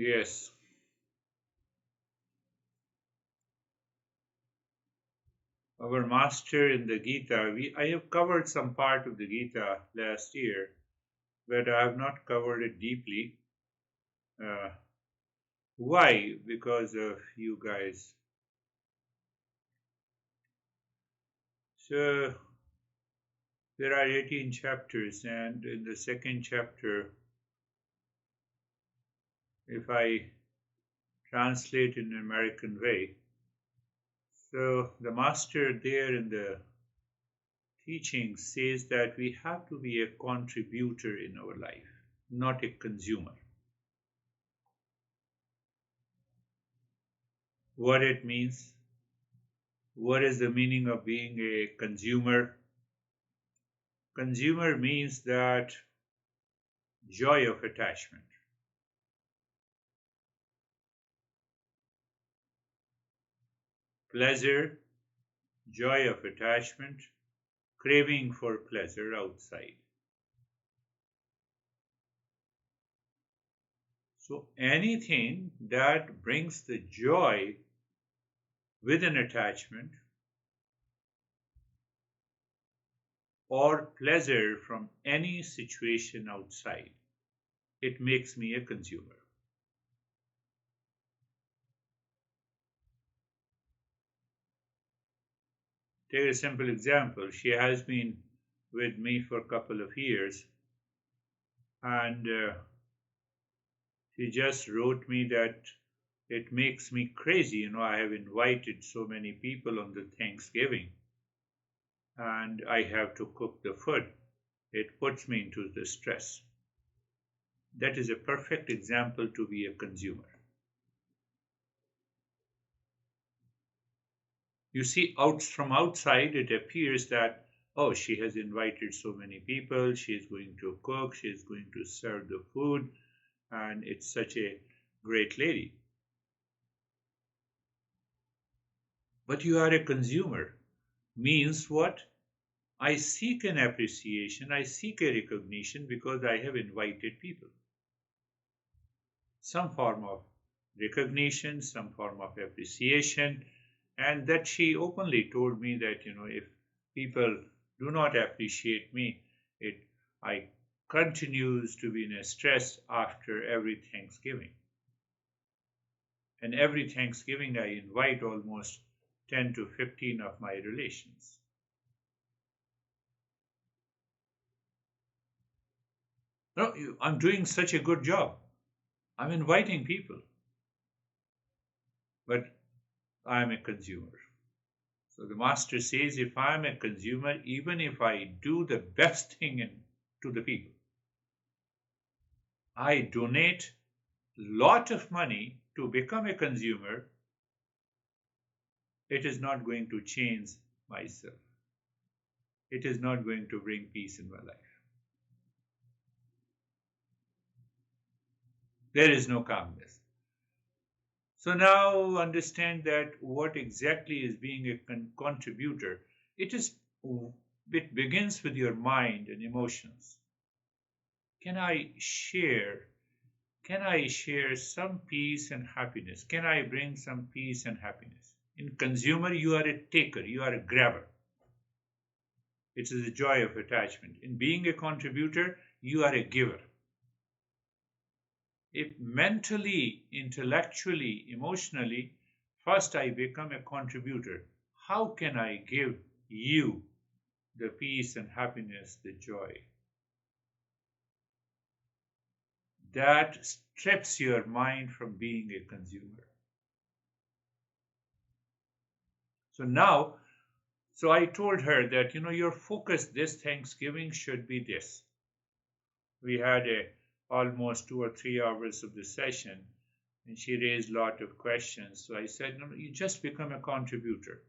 Yes, our master in the Gita, I have covered some part of the Gita last year, but I have not covered it deeply. Uh, why? Because of you guys. So there are 18 chapters, and in the second chapter, if I translate in an American way, so the master there in the teaching says that we have to be a contributor in our life, not a consumer. What it means, what is the meaning of being a consumer? Consumer means that joy of attachment, pleasure, joy of attachment, craving for pleasure outside. So anything that brings the joy with an attachment or pleasure from any situation outside, it makes me a consumer. Take a simple example. She has been with me for a couple of years, and she just wrote me that it makes me crazy. I have invited so many people on the Thanksgiving, and I have to cook the food. It puts me into the stress. That is a perfect example to be a consumer. You see, out from outside, it appears that, oh, she has invited so many people, she is going to cook, she is going to serve the food, and it's such a great lady. But you are a consumer. Means what? I seek an appreciation, I seek a recognition because I have invited people. Some form of recognition, some form of appreciation, and that she openly told me that, if people do not appreciate me, it I continues to be in a stress after every Thanksgiving. And every Thanksgiving I invite almost 10 to 15 of my relations. No, I'm doing such a good job. I'm inviting people, but I'm a consumer. So the master says if I'm a consumer, even if I do the best thing to the people, I donate lot of money to become a consumer, it is not going to change myself. It is not going to bring peace in my life. There is no calmness. So now understand that what exactly is being a contributor. It is it begins with your mind and emotions. Can I share? Can I share some peace and happiness? Can I bring some peace and happiness? In consumer, you are a taker, you are a grabber. It is the joy of attachment. In being a contributor, you are a giver. If mentally, intellectually, emotionally, first I become a contributor, how can I give you the peace and happiness, the joy? That strips your mind from being a consumer. So now, so I told her that, your focus this Thanksgiving should be this. We had almost 2 or 3 hours of the session, and she raised a lot of questions. So I said, no, you just become a contributor.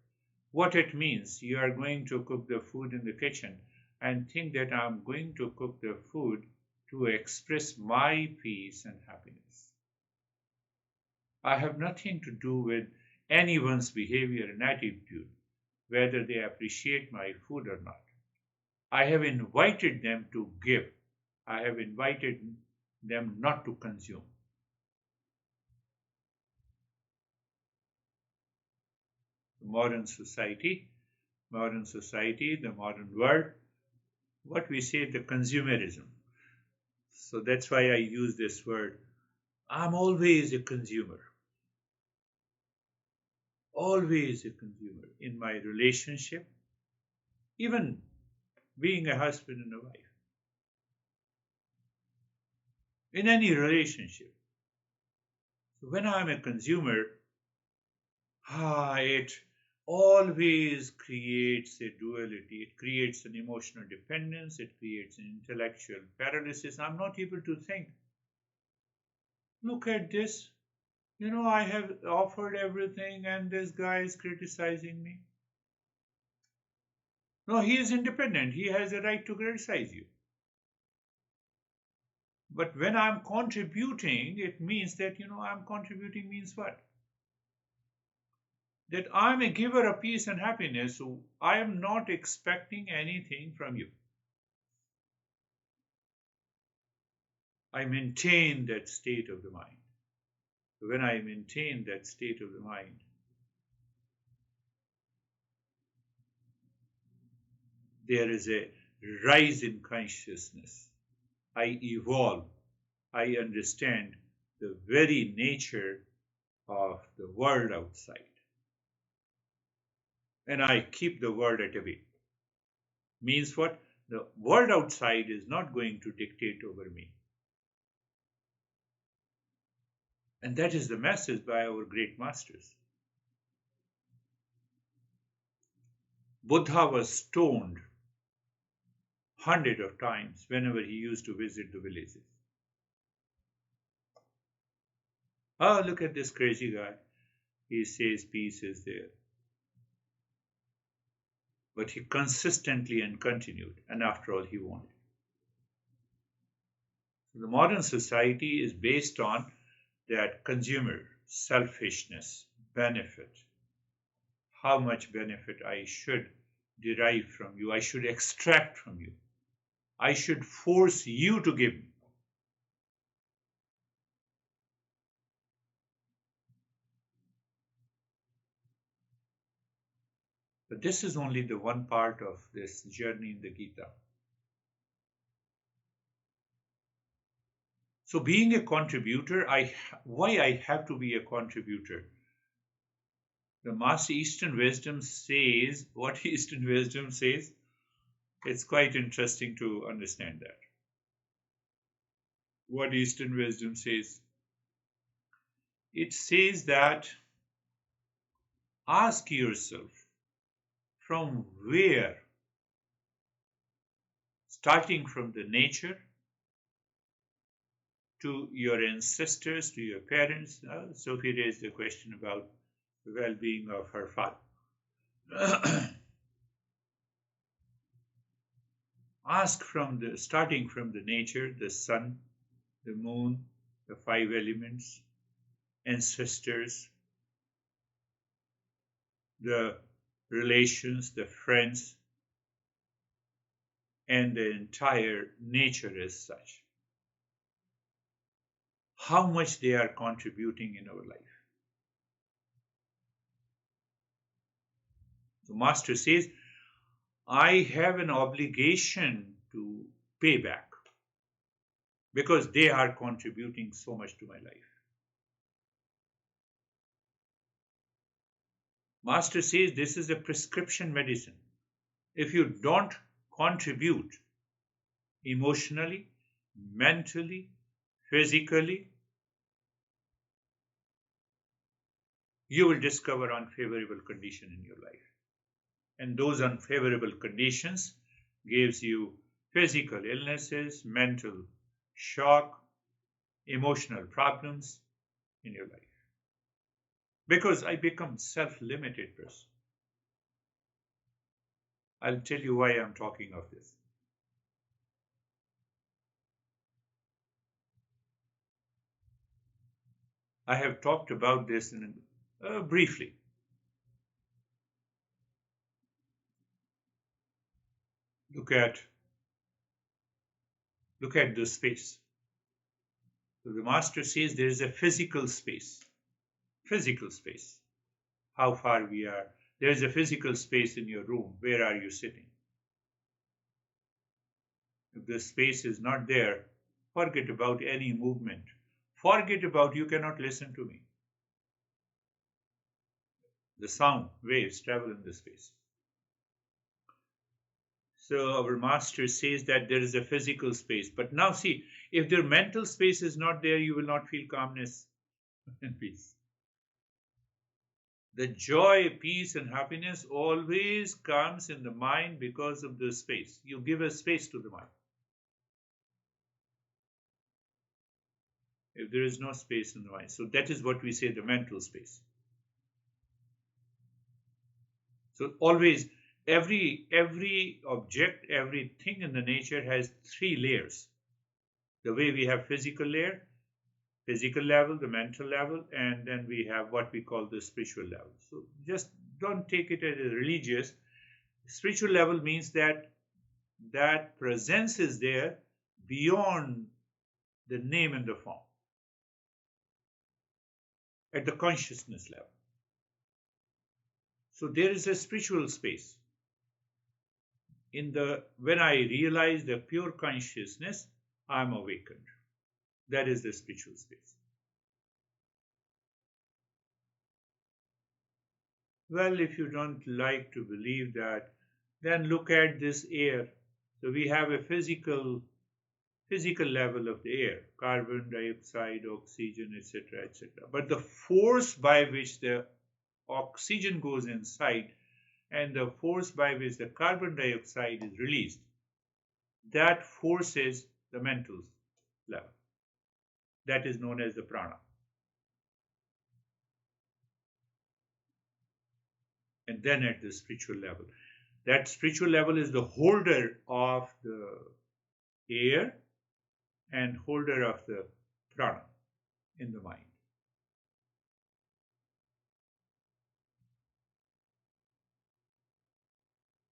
What it means, you are going to cook the food in the kitchen and think that I'm going to cook the food to express my peace and happiness. I have nothing to do with anyone's behavior and attitude, whether they appreciate my food or not. I have invited them to give. I have invited them not to consume. modern society, the modern world, what we say, the consumerism. So that's why I use this word. I'm always a consumer, always a consumer in my relationship, even being a husband and a wife, in any relationship. So when I'm a consumer, it always creates a duality. It creates an emotional dependence. It creates an intellectual paralysis. I'm not able to think. Look at this. I have offered everything and this guy is criticizing me. No, he is independent. He has a right to criticize you. But when I'm contributing, it means that, I'm contributing means what? That I'm a giver of peace and happiness, so I am not expecting anything from you. I maintain that state of the mind. When I maintain that state of the mind, there is a rise in consciousness. I evolve. I understand the very nature of the world outside. And I keep the world at bay. Means what? The world outside is not going to dictate over me. And that is the message by our great masters. Buddha was stoned hundreds of times whenever he used to visit the villages. Oh, look at this crazy guy. He says peace is there. But he consistently and continued, and after all, he won. So the modern society is based on that consumer, selfishness, benefit. How much benefit I should derive from you, I should extract from you, I should force you to give me. But this is only the one part of this journey in the Gita. So being a contributor, why I have to be a contributor? The Master Eastern Wisdom says, what Eastern Wisdom says, it's quite interesting to understand that. What Eastern Wisdom says, it says that ask yourself from where, starting from the nature to your ancestors, to your parents. Sophie raised the question about the well-being of her father. Ask starting from the nature, the sun, the moon, the 5 elements, ancestors, the relations, the friends, and the entire nature as such. How much they are contributing in our life. The Master says, I have an obligation to pay back because they are contributing so much to my life. Master says this is a prescription medicine. If you don't contribute emotionally, mentally, physically, you will discover unfavorable condition in your life. And those unfavorable conditions gives you physical illnesses, mental shock, emotional problems in your life. Because I become self-limited person. I'll tell you why I'm talking of this. I have talked about this briefly. Look at the space. So the Master says there is a physical space. Physical space. How far we are There is a physical space in your room. Where are you sitting? If the space is not there, forget about any movement. Forget about you cannot listen to me. The sound waves travel in the space. So our master says that there is a physical space. But now see, if the mental space is not there, you will not feel calmness and peace. The joy, peace, and happiness always comes in the mind because of the space. You give a space to the mind. If there is no space in the mind. So that is what we say the mental space. So always, every object, everything in the nature has three layers. The way we have physical layer, physical level, the mental level, and then we have what we call the spiritual level. So just don't take it as a religious. Spiritual level means that that presence is there beyond the name and the form, at the consciousness level. So there is a spiritual space. When I realize the pure consciousness, I'm awakened. That is the spiritual space. Well, if you don't like to believe that, then look at this air. So we have a physical level of the air, carbon dioxide, oxygen, etc., etc. But the force by which the oxygen goes inside and the force by which the carbon dioxide is released, that forces the mental level. That is known as the prana. And then at the spiritual level, that spiritual level is the holder of the air and holder of the prana in the mind.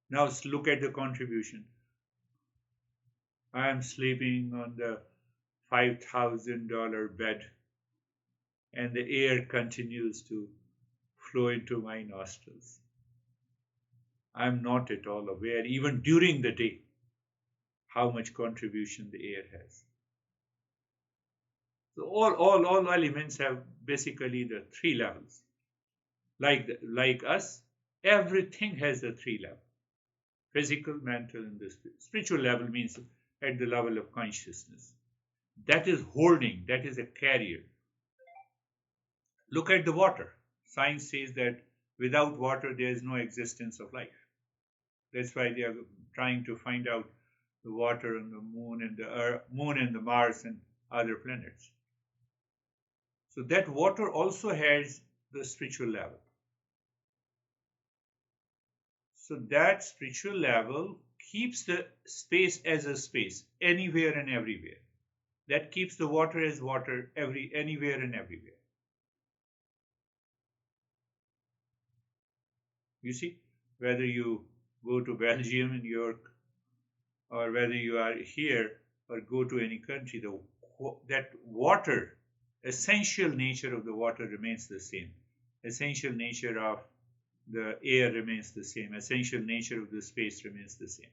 Now let's look at the contribution. I am sleeping on the $5,000 bed and the air continues to flow into my nostrils. I'm not at all aware, even during the day, how much contribution the air has. So all elements have basically the three levels. Like us, everything has the three levels. Physical, mental, and the spiritual level means at the level of consciousness. That is holding, that is a carrier. Look at the water. Science says that without water there is no existence of life. That's why they are trying to find out the water on the moon and the Earth, moon and the Mars and other planets. So that water also has the spiritual level. So that spiritual level keeps the space as a space, anywhere and everywhere. That keeps the water as water, anywhere and everywhere. You see, whether you go to Belgium, New York, or whether you are here or go to any country, that water, essential nature of the water remains the same. Essential nature of the air remains the same. Essential nature of the space remains the same.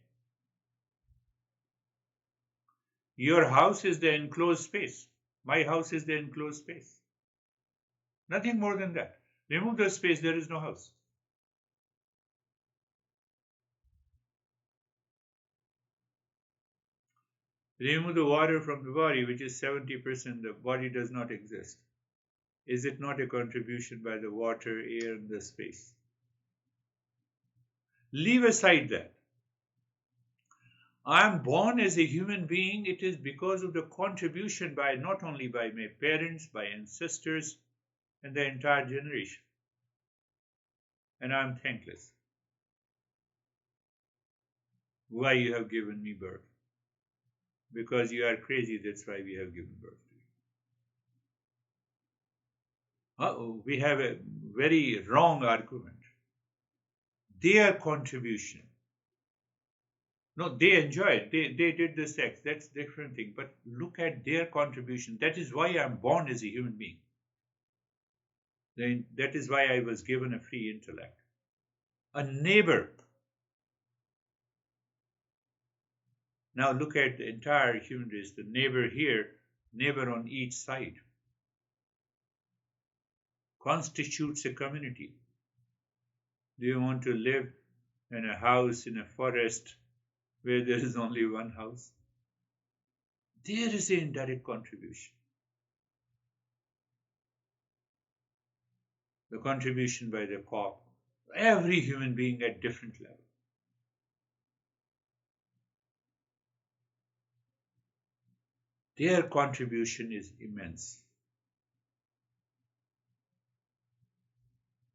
Your house is the enclosed space. My house is the enclosed space. Nothing more than that. Remove the space, there is no house. Remove the water from the body, which is 70%, the body does not exist. Is it not a contribution by the water, air, and the space? Leave aside that. I am born as a human being. It is because of the contribution by not only by my parents, by ancestors, and the entire generation. And I am thankless. Why you have given me birth? Because you are crazy, that's why we have given birth to you. We have a very wrong argument. Their contribution. No, they enjoyed. They did the sex. That's a different thing. But look at their contribution. That is why I'm born as a human being. That is why I was given a free intellect. a neighbor. Now look at the entire human race, the neighbor here, neighbor on each side, constitutes a community. Do you want to live in a house in a forest where there is only one house? There is an indirect contribution. The contribution by the cock, every human being at different level. Their contribution is immense.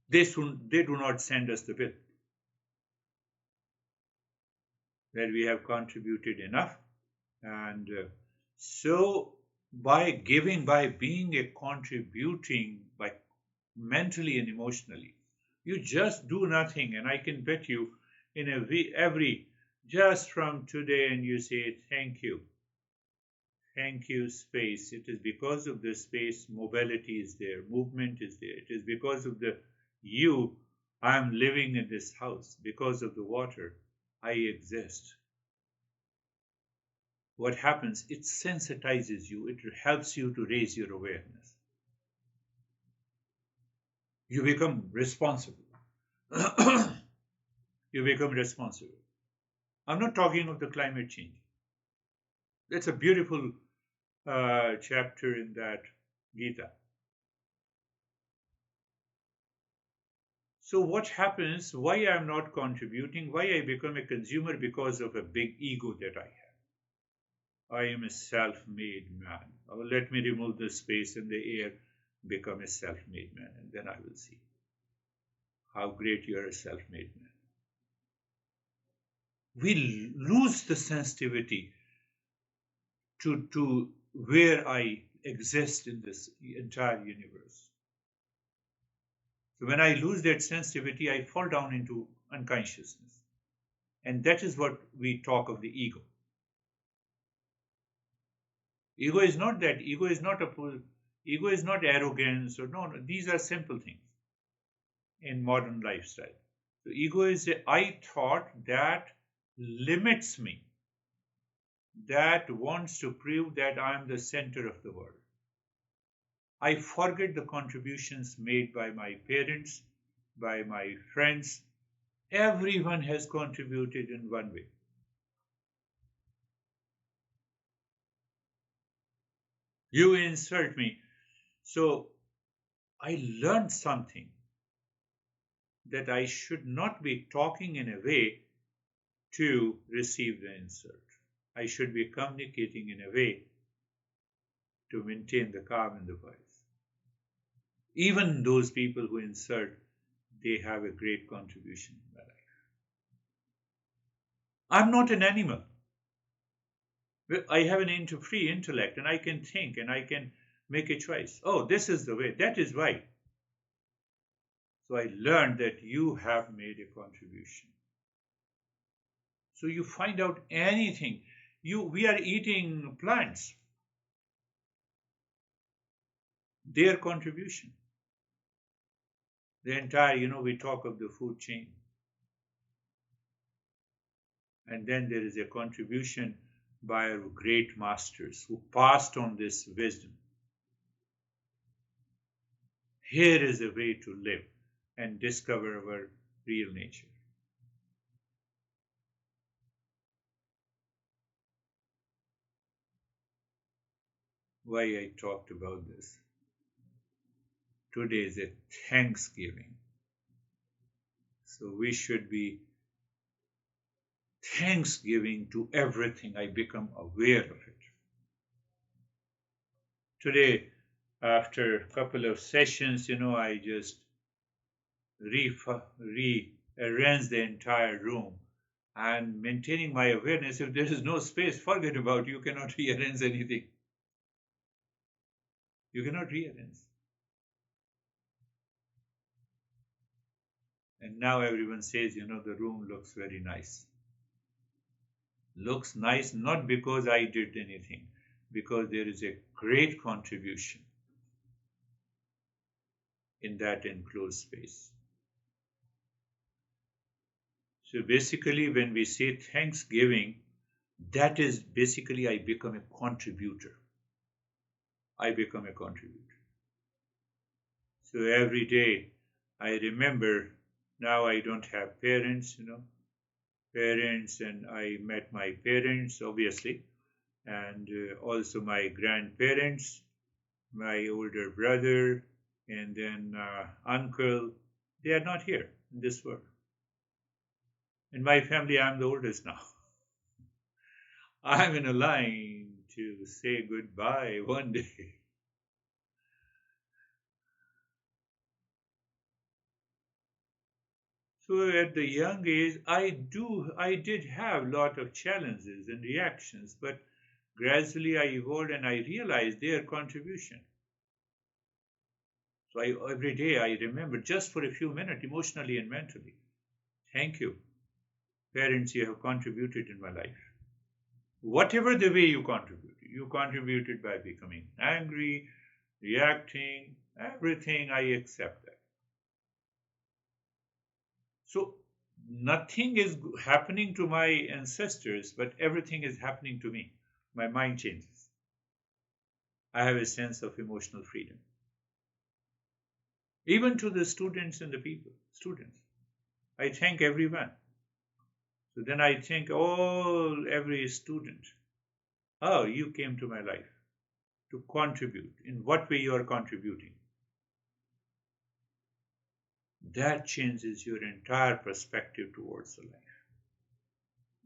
They do not send us the bill that we have contributed enough. And so by giving, by being a contributing, by mentally and emotionally, you just do nothing. And I can bet you in every, just from today, and you say, thank you. Thank you, space. It is because of the space, mobility is there, movement is there. It is because of the you, I am living in this house. Because of the water, I exist. What happens? It sensitizes you. It helps you to raise your awareness. You become responsible. You become responsible. I'm not talking of the climate change. That's a beautiful chapter in that Gita. So what happens? Why I'm not contributing? Why I become a consumer? Because of a big ego that I have. I am a self-made man. Oh, let me remove the space in the air, become a self-made man, and then I will see how great you are a self-made man. We lose the sensitivity to where I exist in this entire universe. So when I lose that sensitivity, I fall down into unconsciousness. And that is what we talk of the ego. Ego is not that. Ego is not arrogance or no. These are simple things in modern lifestyle. So ego is a I thought that limits me, that wants to prove that I am the center of the world. I forget the contributions made by my parents, by my friends. Everyone has contributed in one way. You insult me. So I learned something that I should not be talking in a way to receive the insult. I should be communicating in a way to maintain the calm in the voice. Even those people who insult, they have a great contribution in my life. I'm not an animal. I have an free intellect and I can think and I can make a choice. Oh, this is the way. That is right. So I learned that you have made a contribution. So you find out anything. We are eating plants. Their contribution. The entire, we talk of the food chain. And then there is a contribution by our great masters who passed on this wisdom. Here is a way to live and discover our real nature. Why I talked about this. Today is a Thanksgiving. So we should be thanksgiving to everything. I become aware of it. Today, after a couple of sessions, I just rearrange the entire room and maintaining my awareness. If there is no space, forget about it. You cannot rearrange anything. You cannot rearrange. And now everyone says, the room looks very nice. Looks nice not because I did anything, because there is a great contribution in that enclosed space. So basically, when we say thanksgiving, that is basically I become a contributor. I become a contributor. So every day I remember, now I don't have parents, and I met my parents, obviously, and also my grandparents, my older brother, and then uncle. They are not here in this world. In my family, I'm the oldest now. I'm in a line to say goodbye one day. So at the young age, I did have a lot of challenges and reactions, but gradually I evolved and I realized their contribution. So every day I remember just for a few minutes, emotionally and mentally. Thank you, parents, you have contributed in my life. Whatever the way you contributed by becoming angry, reacting, everything, I accept that. So nothing is happening to my ancestors, but everything is happening to me. My mind changes. I have a sense of emotional freedom. Even to the students and the people, students. I thank everyone. So then I thank every student. Oh, you came to my life to contribute. In what way you are contributing? That changes your entire perspective towards the life.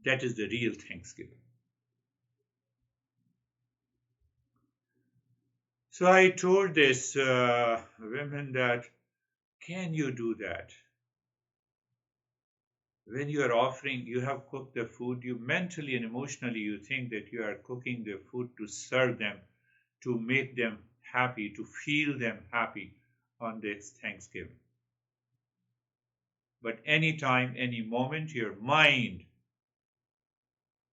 That is the real Thanksgiving. So I told this women that, can you do that? When you are offering, you have cooked the food, you mentally and emotionally you think that you are cooking the food to serve them, to make them happy, to feel them happy on this Thanksgiving. But anytime, any moment, your mind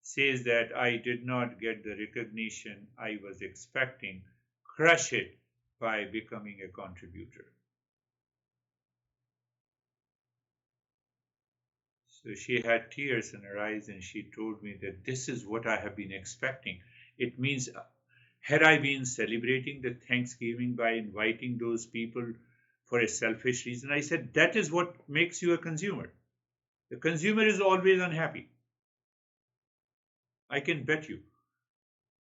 says that I did not get the recognition I was expecting, crush it by becoming a contributor. So she had tears in her eyes and she told me that this is what I have been expecting. It means, had I been celebrating the Thanksgiving by inviting those people for a selfish reason? I said, that is what makes you a consumer. The consumer is always unhappy. I can bet you.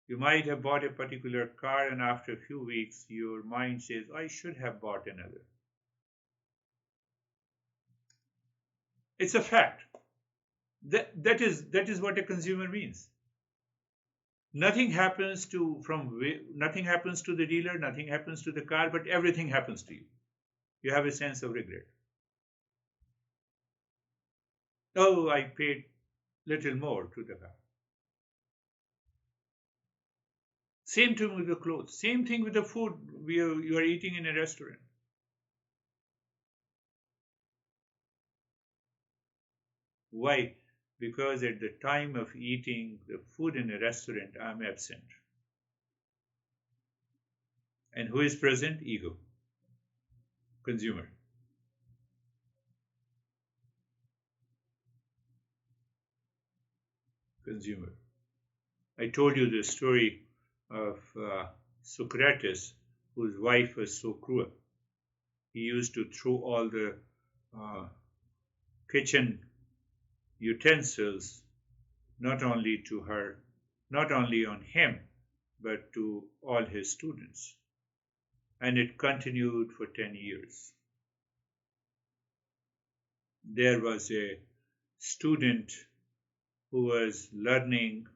You might have bought a particular car, and after a few weeks, your mind says, I should have bought another. It's a fact. That is what a consumer means. Nothing happens to the dealer, nothing happens to the car, but everything happens to you. You have a sense of regret. Oh, I paid little more to the car. Same thing with the clothes. Same thing with the food you are eating in a restaurant. Why? Because at the time of eating the food in a restaurant, I'm absent. And who is present? Ego, consumer. Consumer. I told you the story of Socrates, whose wife was so cruel. He used to throw all the uh, kitchen utensils not only to her, not only on him, but to all his students. And it continued for 10 years. There was a student who was learning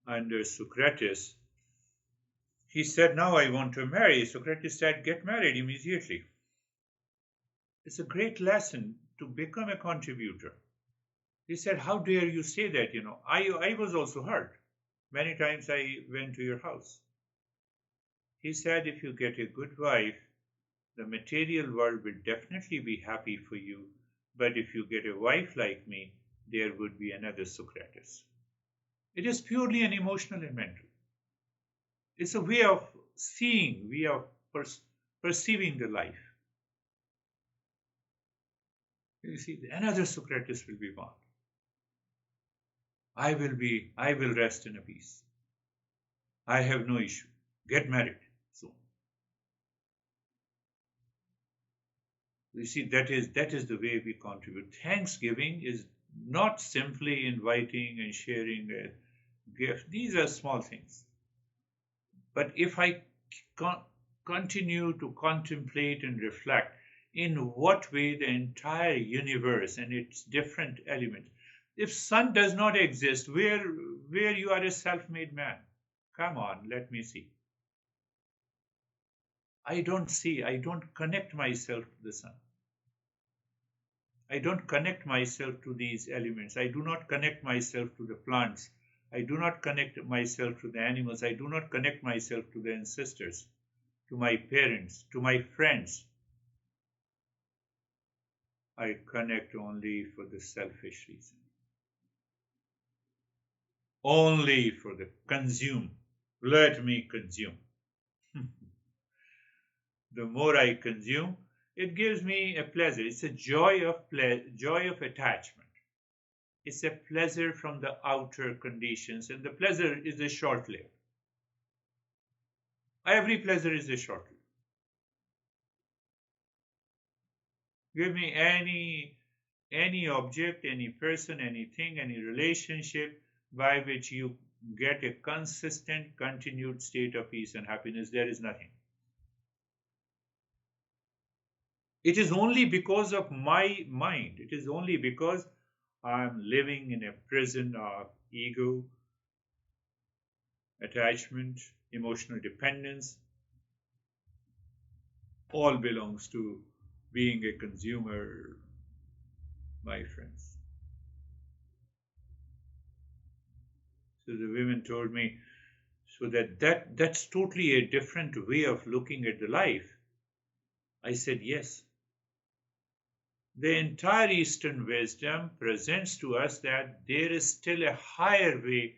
under Socrates. He said, now I want to marry. Socrates said, get married immediately. It's a great lesson to become a contributor. He said, how dare you say that? I was also hurt. Many times I went to your house. He said, if you get a good wife, the material world will definitely be happy for you. But if you get a wife like me, there would be another Socrates. It is purely an emotional and mental. It's a way of seeing, way of perceiving the life. You see, another Socrates will be born. I will rest in a peace. I have no issue. Get married. So you see, that is the way we contribute. Thanksgiving is not simply inviting and sharing a gift. These are small things. But if I con- continue to contemplate and reflect in what way the entire universe and its different elements, if sun does not exist, where you are a self-made man? Come on, let me see. I don't connect myself to the sun. I don't connect myself to these elements. I do not connect myself to the plants. I do not connect myself to the animals. I do not connect myself to the ancestors, to my parents, to my friends. I connect only for the selfish reason. Only for the consume. Let me consume. The more I consume, it gives me a pleasure. It's a joy of attachment. It's a pleasure from the outer conditions, and the pleasure is a short-lived. Every pleasure is a short-lived. Give me any object, any person, anything, any relationship by which you get a consistent, continued state of peace and happiness. There is nothing. It is only because of my mind. It is only because I am living in a prison of ego, attachment, emotional dependence. All belongs to being a consumer, my friends. So the women told me, so that's totally a different way of looking at the life. I said, yes. The entire Eastern wisdom presents to us that there is still a higher way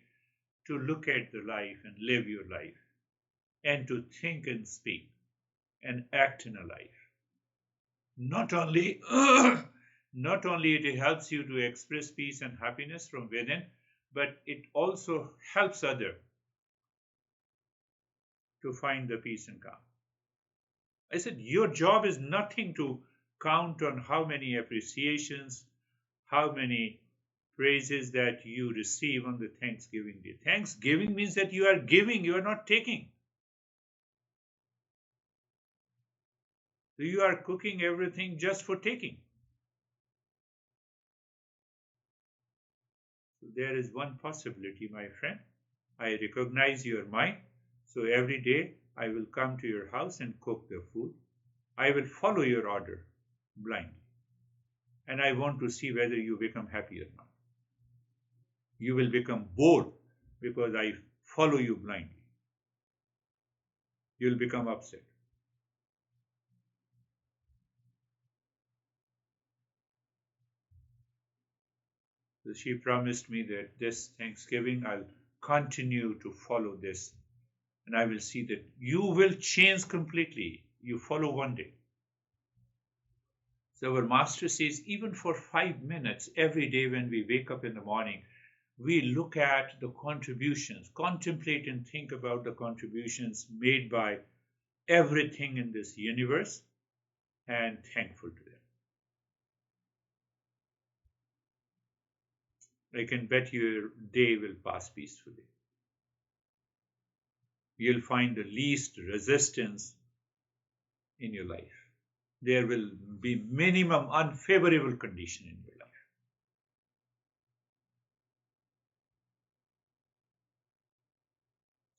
to look at the life and live your life, and to think and speak and act in a life. Not only, not only it helps you to express peace and happiness from within, but it also helps others to find the peace and calm. I said, your job is nothing to count on how many appreciations, how many praises that you receive on the Thanksgiving Day. Thanksgiving means that you are giving, you are not taking. So you are cooking everything just for taking. So there is one possibility, my friend. I recognize your mind. So every day I will come to your house and cook the food. I will follow your order blindly. And I want to see whether you become happy or not. You will become bored because I follow you blindly. You'll become upset. So she promised me that this Thanksgiving I'll continue to follow this, and I will see that you will change completely. You follow one day. So our master says, even for 5 minutes every day when we wake up in the morning, we look at the contributions, contemplate and think about the contributions made by everything in this universe, and thankful to them. I can bet your day will pass peacefully. You'll find the least resistance in your life. There will be minimum unfavorable condition in your life.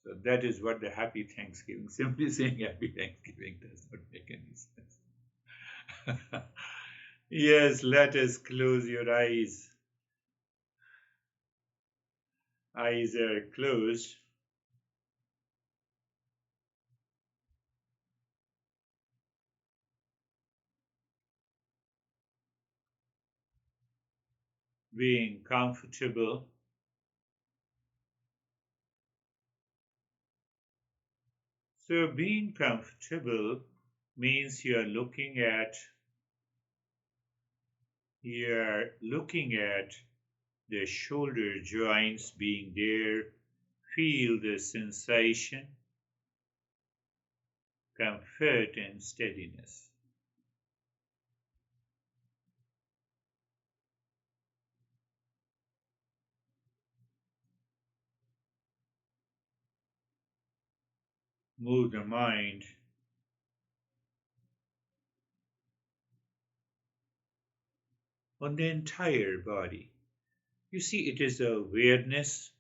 So that is what the happy Thanksgiving, simply saying happy Thanksgiving does not make any sense. Yes, let us close your eyes. Eyes are closed. Being comfortable. So being comfortable means you're looking at the shoulder joints being there. Feel the sensation, comfort, and steadiness. Move the mind on the entire body. You see, it is awareness.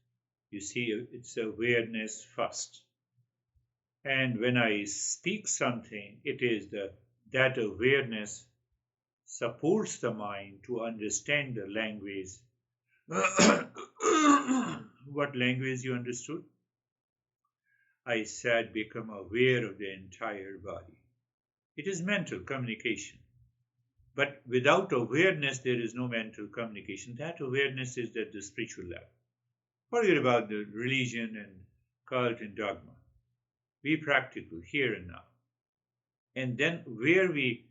You see, it's awareness first. And when I speak something, it is that awareness supports the mind to understand the language. What language you understood? I said become aware of the entire body. It is mental communication. But without awareness, there is no mental communication. That awareness is at the spiritual level. Forget about the religion and cult and dogma. Be practical here and now. And then where we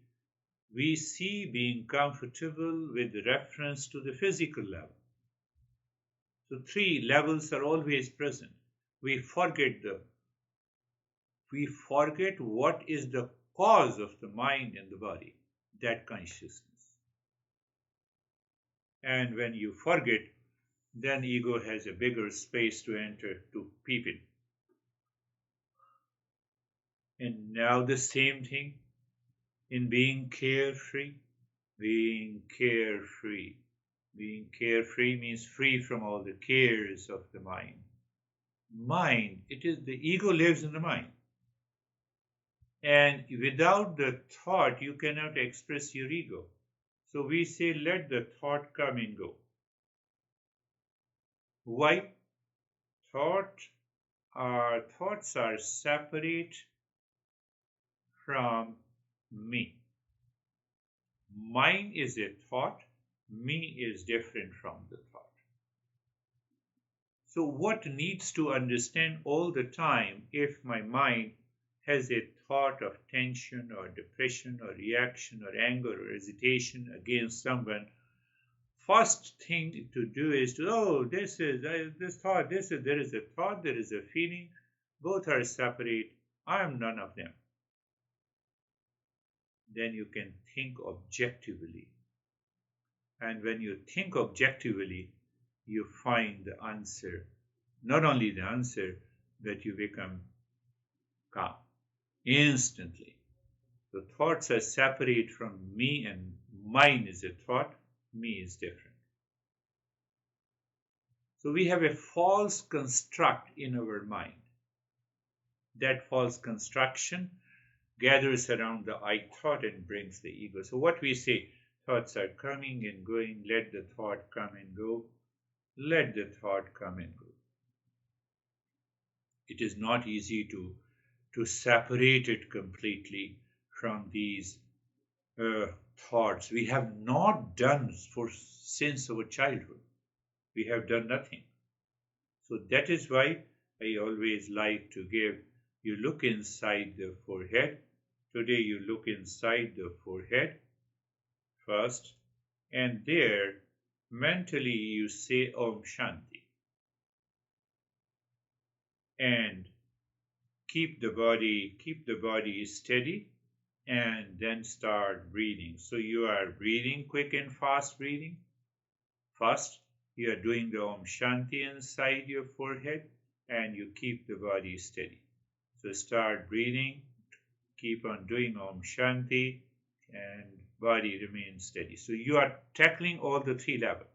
see being comfortable with reference to the physical level. So three levels are always present. We forget what is the cause of the mind and the body, that consciousness. And when you forget, then ego has a bigger space to enter to peep in. And now the same thing in being carefree. Being carefree. Being carefree means free from all the cares of the mind. Mind, it is the ego lives in the mind. And without the thought, you cannot express your ego. So we say, let the thought come and go. Why? Thoughts are separate from me. Mine is a thought, me is different from the thought. So, what needs to understand all the time if my mind has a thought of tension or depression or reaction or anger or hesitation against someone? First thing to do is to, this thought, there is a thought, there is a feeling, both are separate, I am none of them. Then you can think objectively. And when you think objectively, you find the answer. Not only the answer, but you become calm instantly. The thoughts are separate from me, and mine is a thought, me is different. So we have a false construct in our mind. That false construction gathers around the I thought and brings the ego. So what we say, thoughts are coming and going, let the thought come and go, let the thought come and go. It is not easy to separate it completely from these thoughts. We have not done since our childhood. We have done nothing. So that is why I always like to give, you look inside the forehead. Today you look inside the forehead first, and there mentally you say Om Shanti. And keep the body steady, and then start breathing. So you are breathing, quick and fast breathing. First, you are doing the Om Shanti inside your forehead, and you keep the body steady. So start breathing, keep on doing Om Shanti, and body remains steady. So you are tackling all the three levels.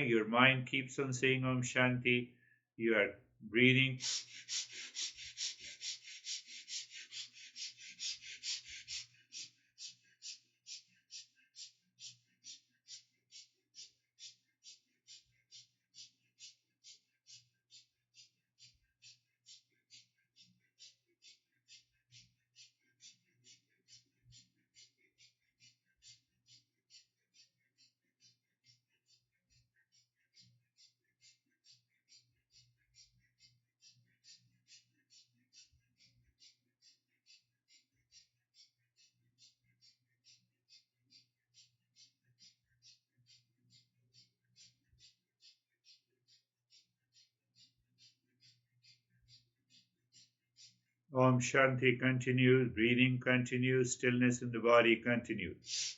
Your mind keeps on saying Om Shanti, you are breathing. Om Shanti continues, breathing continues, stillness in the body continues.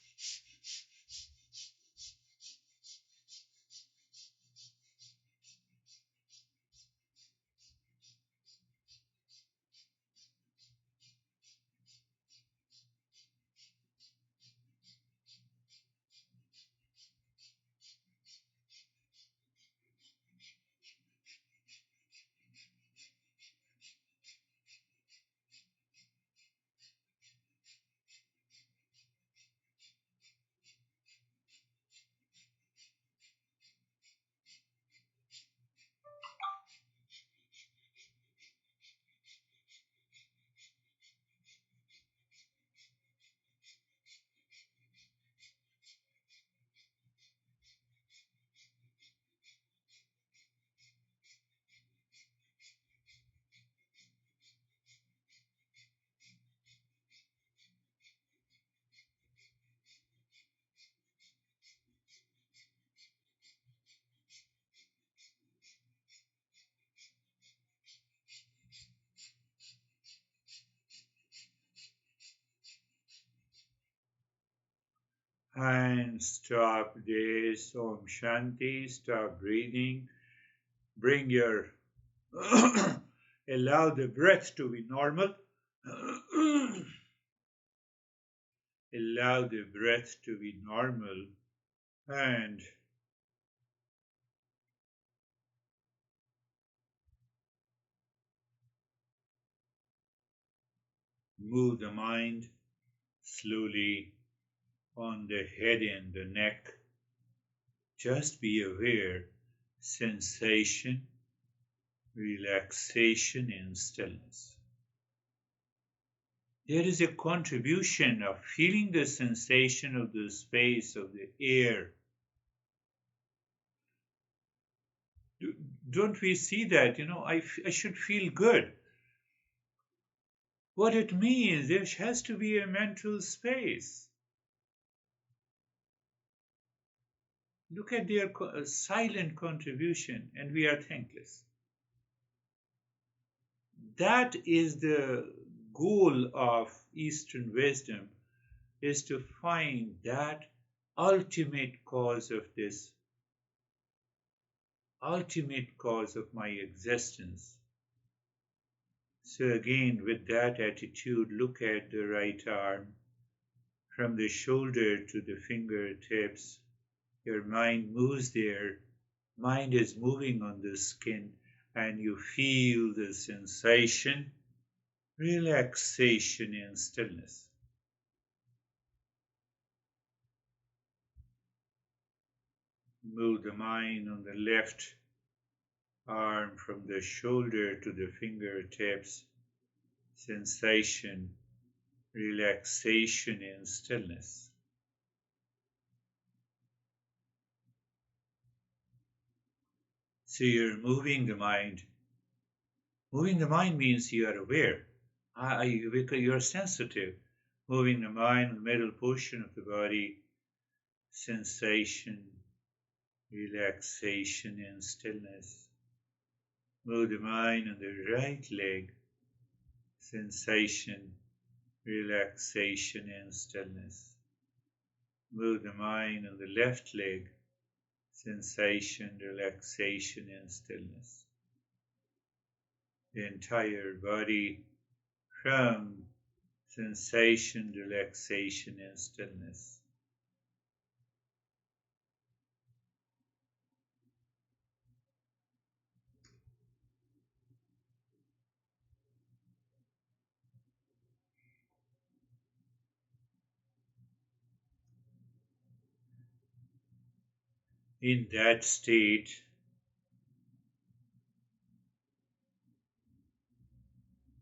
And stop this. Om Shanti. Stop breathing. Bring your allow the breath to be normal. Allow the breath to be normal and move the mind slowly on the head and the neck. Just be aware, sensation, relaxation, and stillness. There is a contribution of feeling the sensation of the space, of the air. Don't we see that? I should feel good. What it means, there has to be a mental space. Look at their silent contribution, and we are thankless. That is the goal of Eastern wisdom, is to find that ultimate cause of this, ultimate cause of my existence. So again, with that attitude, look at the right arm from the shoulder to the fingertips. Your mind moves there. Mind is moving on the skin, and you feel the sensation, relaxation, and stillness. Move the mind on the left arm from the shoulder to the fingertips. Sensation, relaxation, and stillness. So you're moving the mind. Moving the mind means you are aware. Because you're sensitive. Moving the mind, the middle portion of the body, sensation, relaxation, and stillness. Move the mind on the right leg, sensation, relaxation, and stillness. Move the mind on the left leg, sensation, relaxation, and stillness. The entire body from sensation, relaxation, and stillness. In that state,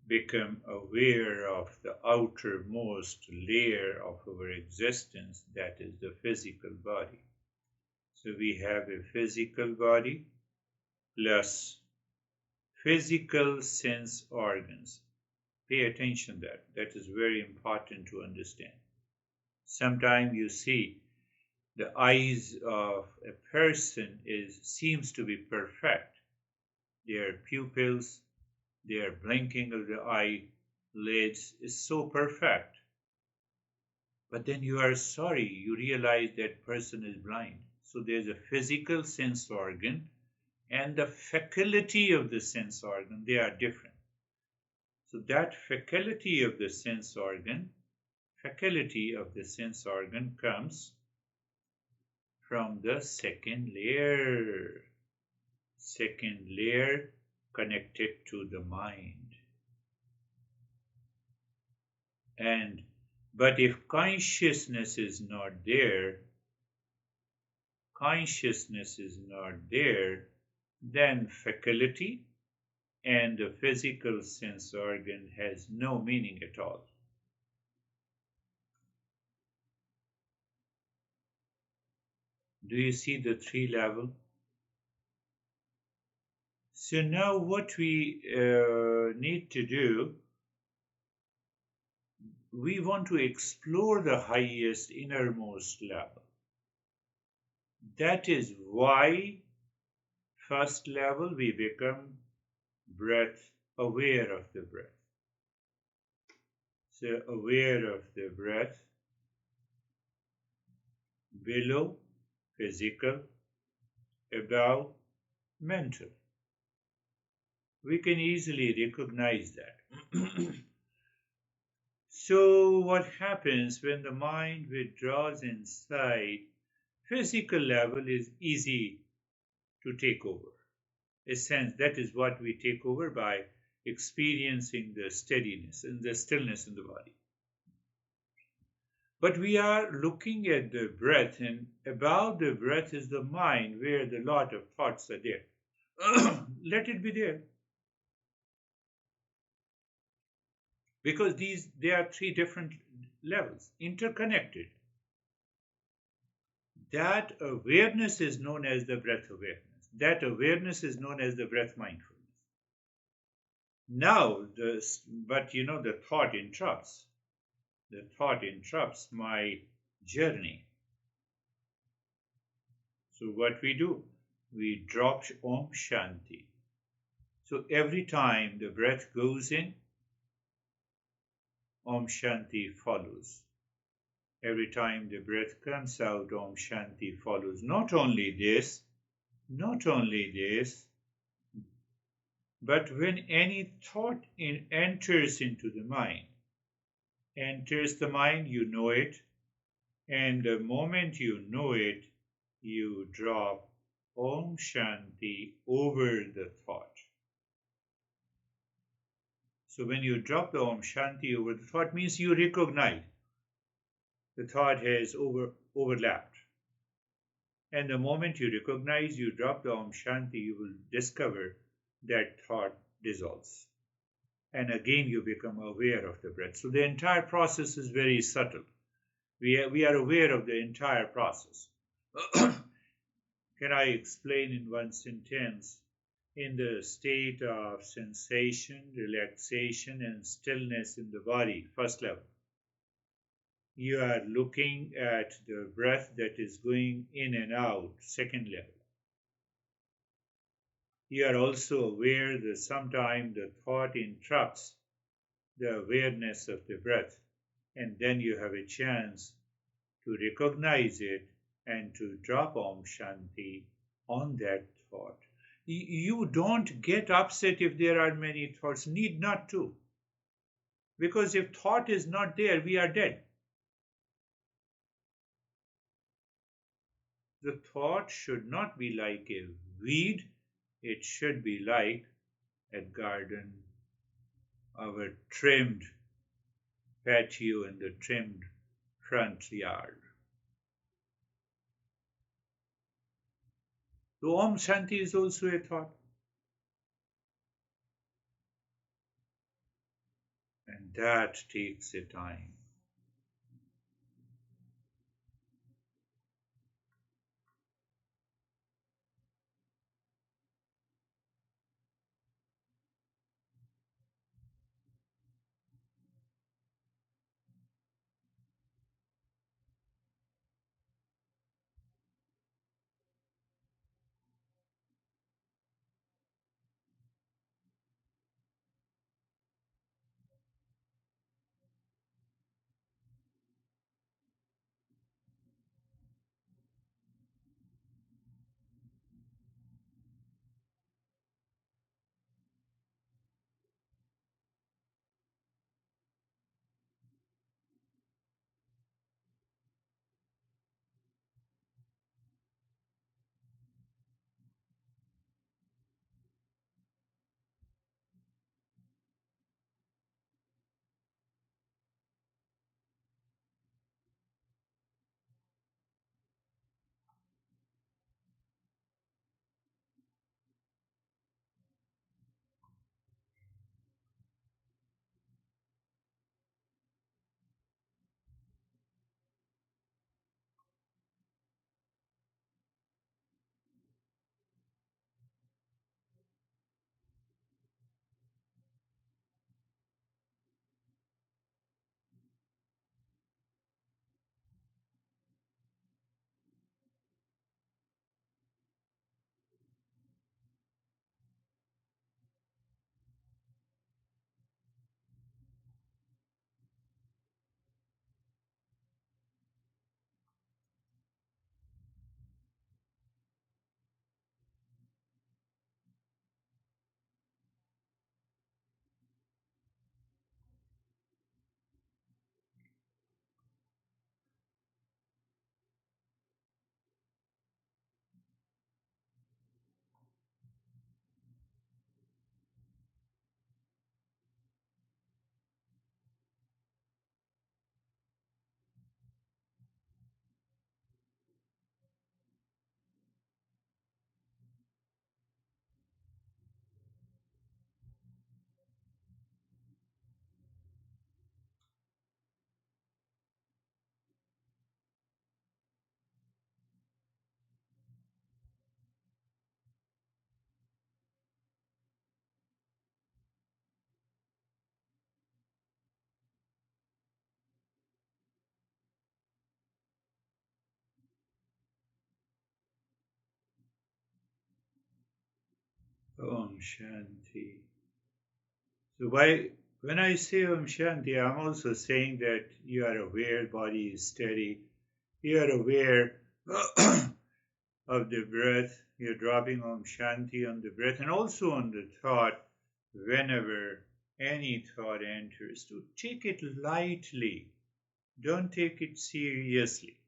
become aware of the outermost layer of our existence, that is the physical body. So we have a physical body plus physical sense organs. Pay attention to that. That is very important to understand. Sometimes you see the eyes of a person seems to be perfect. Their pupils, their blinking of the eye, legs is so perfect. But then you are sorry, you realize that person is blind. So there's a physical sense organ and the faculty of the sense organ, they are different. So that faculty of the sense organ comes from the second layer connected to the mind. And but if consciousness is not there, then faculty and the physical sense organ has no meaning at all. Do you see the three level? So now what we need to do, we want to explore the highest innermost level. That is why first level we become breath, aware of the breath. So aware of the breath, below physical, above mental. We can easily recognize that. So what happens when the mind withdraws inside, physical level is easy to take over. A sense that is what we take over by experiencing the steadiness and the stillness in the body. But we are looking at the breath, and above the breath is the mind where the lot of thoughts are there. Let it be there. Because they are three different levels, interconnected. That awareness is known as the breath awareness. That awareness is known as the breath mindfulness. Now, the thought interrupts. The thought interrupts my journey. So what we do? We drop Om Shanti. So every time the breath goes in, Om Shanti follows. Every time the breath comes out, Om Shanti follows. Not only this, but when any thought enters into the mind, you know it, and the moment you know it, you drop Om Shanti over the thought. So when you drop the Om Shanti over the thought, means you recognize the thought has overlapped. And the moment you recognize, you drop the Om Shanti, you will discover that thought dissolves. And again, you become aware of the breath. So the entire process is very subtle. We are aware of the entire process. Can I explain in one sentence? In the state of sensation, relaxation, and stillness in the body, first level, you are looking at the breath that is going in and out, second level. You are also aware that sometimes the thought interrupts the awareness of the breath, and then you have a chance to recognize it and to drop Om Shanti on that thought. You don't get upset if there are many thoughts, need not to. Because if thought is not there, we are dead. The thought should not be like a weed, it should be like a garden, our trimmed patio and the trimmed front yard. So Om Shanti is also a thought. And that takes a time. Om Shanti. So when I say Om Shanti, I'm also saying that you are aware, body is steady. You are aware of the breath. You're dropping Om Shanti on the breath and also on the thought whenever any thought enters. To take it lightly. Don't take it seriously.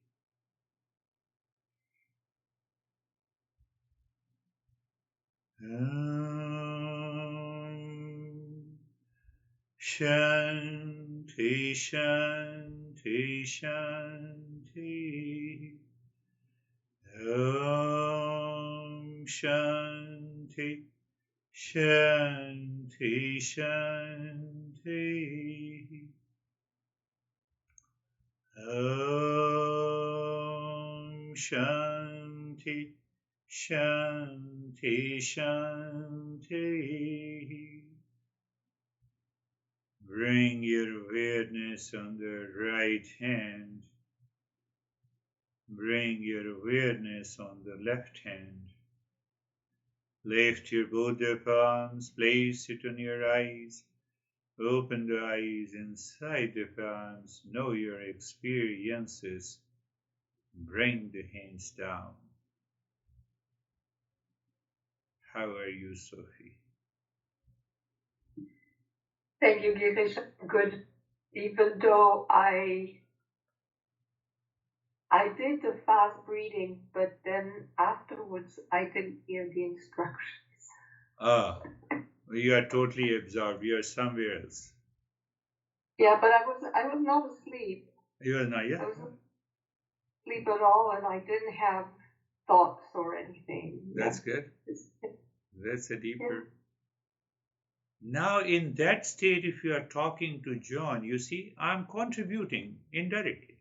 Shanti, Shanti, Shanti. Om Shanti, Shanti, Shanti. Om Shanti, Shanti, Shanti. Bring your awareness on the right hand. Bring your awareness on the left hand. Lift your both the palms, place it on your eyes. Open the eyes inside the palms. Know your experiences. Bring the hands down. How are you, Sophie? Thank you, Girish. Good. Even though I did the fast breathing, but then afterwards I didn't hear the instructions. Ah, you are totally absorbed. You are somewhere else. Yeah, but I was not asleep. You are not, yeah? I wasn't asleep at all, and I didn't have thoughts or anything. That's good. That's a deeper. Now, in that state, if you are talking to John, you see, I'm contributing indirectly.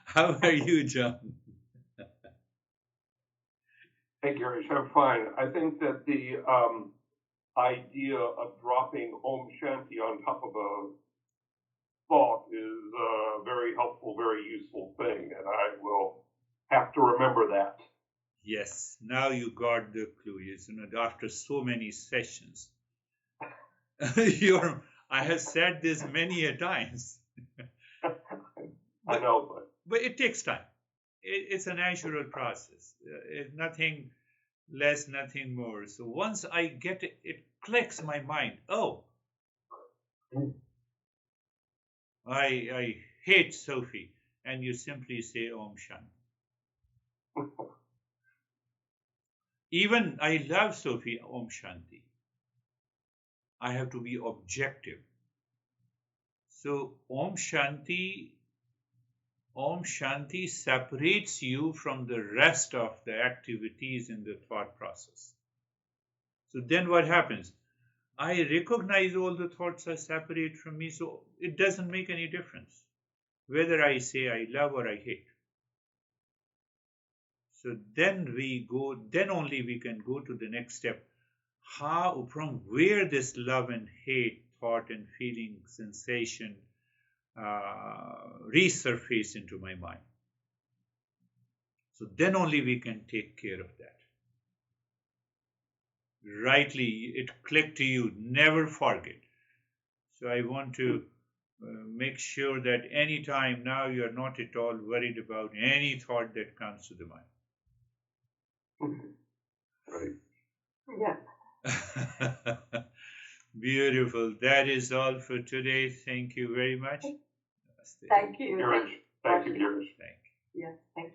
How are you, John? Hey, Girish, I'm fine. I think that the idea of dropping Om Shanti on top of a thought is a very helpful, very useful thing, and I will have to remember that. Yes, now you got the clue. After so many sessions, I have said this many a times. I know, but it takes time. It's a natural process. Nothing less, nothing more. So once I get it, it clicks my mind. Oh, I hate Sophie, and you simply say Om Shanti. Even I love Sophie, Om Shanti. I have to be objective. So Om Shanti separates you from the rest of the activities in the thought process. So then what happens? I recognize all the thoughts are separate from me, so it doesn't make any difference whether I say I love or I hate. So then only we can go to the next step. How, from where this love and hate, thought and feeling, sensation resurface into my mind. So then only we can take care of that. Rightly, it clicked to you, never forget. So I want to make sure that any time now you are not at all worried about any thought that comes to the mind. Right. Yeah. Beautiful. That is all for today. Thank you very much. Thank you. Girish. Thank you, Girish. Thank you. Yes, thank you.